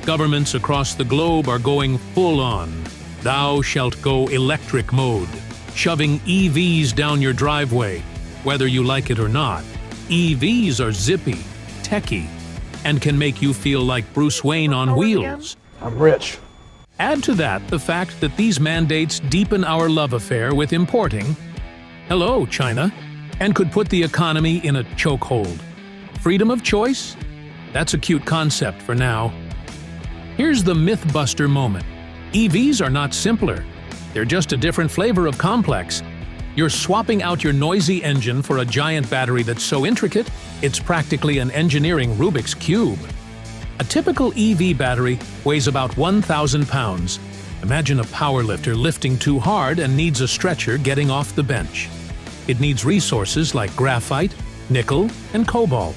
Governments across the globe are going full on. Thou shalt go electric mode, shoving EVs down your driveway, whether you like it or not. EVs are zippy, techy, and can make you feel like Bruce Wayne on wheels. I'm rich. Add to that the fact that these mandates deepen our love affair with importing, hello, China, and could put the economy in a chokehold. Freedom of choice? That's a cute concept for now. Here's the myth-buster moment. EVs are not simpler. They're just a different flavor of complex. You're swapping out your noisy engine for a giant battery that's so intricate, it's practically an engineering Rubik's Cube. A typical EV battery weighs about 1,000 pounds. Imagine a powerlifter lifting too hard and needs a stretcher getting off the bench. It needs resources like graphite, nickel, and cobalt.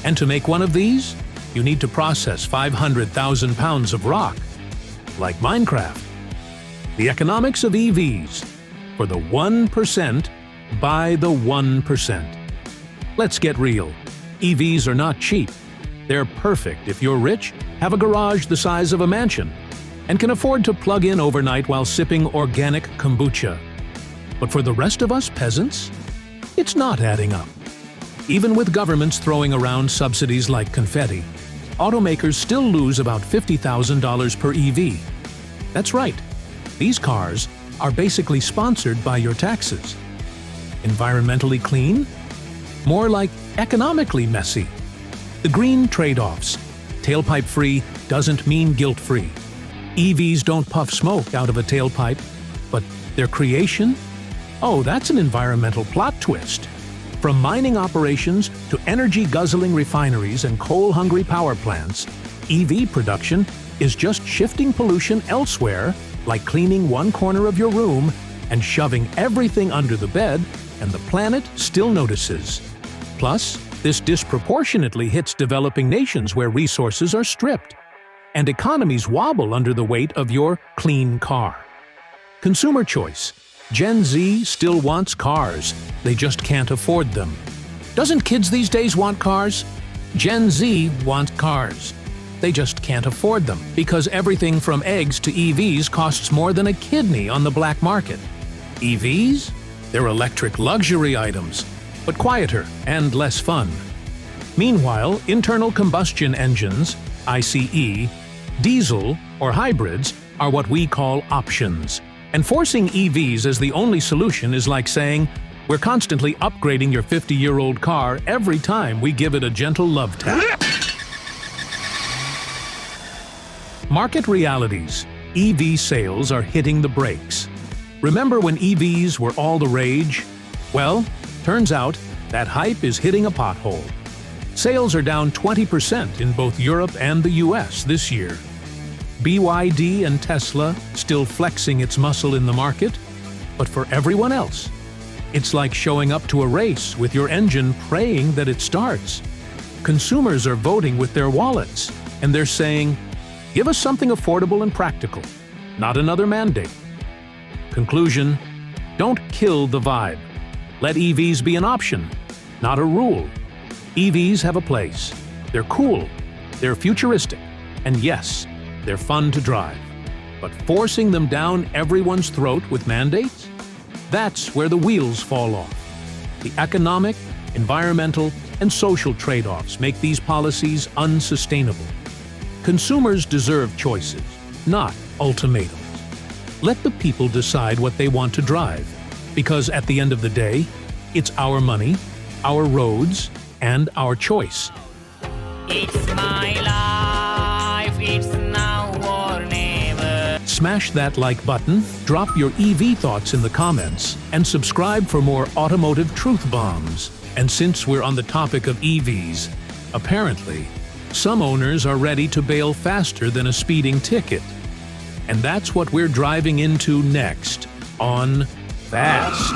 And to make one of these, you need to process 500,000 pounds of rock. Like Minecraft. The economics of EVs. For the 1% by the 1%. Let's get real. EVs are not cheap. They're perfect if you're rich, have a garage the size of a mansion, and can afford to plug in overnight while sipping organic kombucha. But for the rest of us peasants, it's not adding up. Even with governments throwing around subsidies like confetti, automakers still lose about $50,000 per EV. That's right, these cars are basically sponsored by your taxes. Environmentally clean? More like economically messy. The green trade-offs. Tailpipe-free doesn't mean guilt-free. EVs don't puff smoke out of a tailpipe, but their creation? Oh, that's an environmental plot twist. From mining operations to energy-guzzling refineries and coal-hungry power plants, EV production is just shifting pollution elsewhere, like cleaning one corner of your room and shoving everything under the bed, and the planet still notices. Plus, this disproportionately hits developing nations where resources are stripped, and economies wobble under the weight of your clean car. Consumer choice. Gen Z still wants cars, they just can't afford them. Doesn't kids these days want cars? Gen Z wants cars. They just can't afford them because everything from eggs to EVs costs more than a kidney on the black market. EVs? They're electric luxury items, but quieter and less fun. Meanwhile, internal combustion engines, ICE, diesel, or hybrids are what we call options. And forcing EVs as the only solution is like saying, we're constantly upgrading your 50-year-old car every time we give it a gentle love tap. Market realities. EV sales are hitting the brakes. Remember when EVs were all the rage? Well, turns out that hype is hitting a pothole. Sales are down 20% in both Europe and the US this year. BYD and Tesla still flexing its muscle in the market, but for everyone else, it's like showing up to a race with your engine praying that it starts. Consumers are voting with their wallets, and they're saying, give us something affordable and practical, not another mandate. Conclusion, don't kill the vibe. Let EVs be an option, not a rule. EVs have a place. They're cool, they're futuristic, and yes, they're fun to drive. But forcing them down everyone's throat with mandates? That's where the wheels fall off. The economic, environmental, and social trade-offs make these policies unsustainable. Consumers deserve choices, not ultimatums. Let the people decide what they want to drive, because at the end of the day, it's our money, our roads, and our choice. It's my life, it's now or never. Smash that like button, drop your EV thoughts in the comments, and subscribe for more automotive truth bombs. And since we're on the topic of EVs, apparently, some owners are ready to bail faster than a speeding ticket. And that's what we're driving into next on Fast.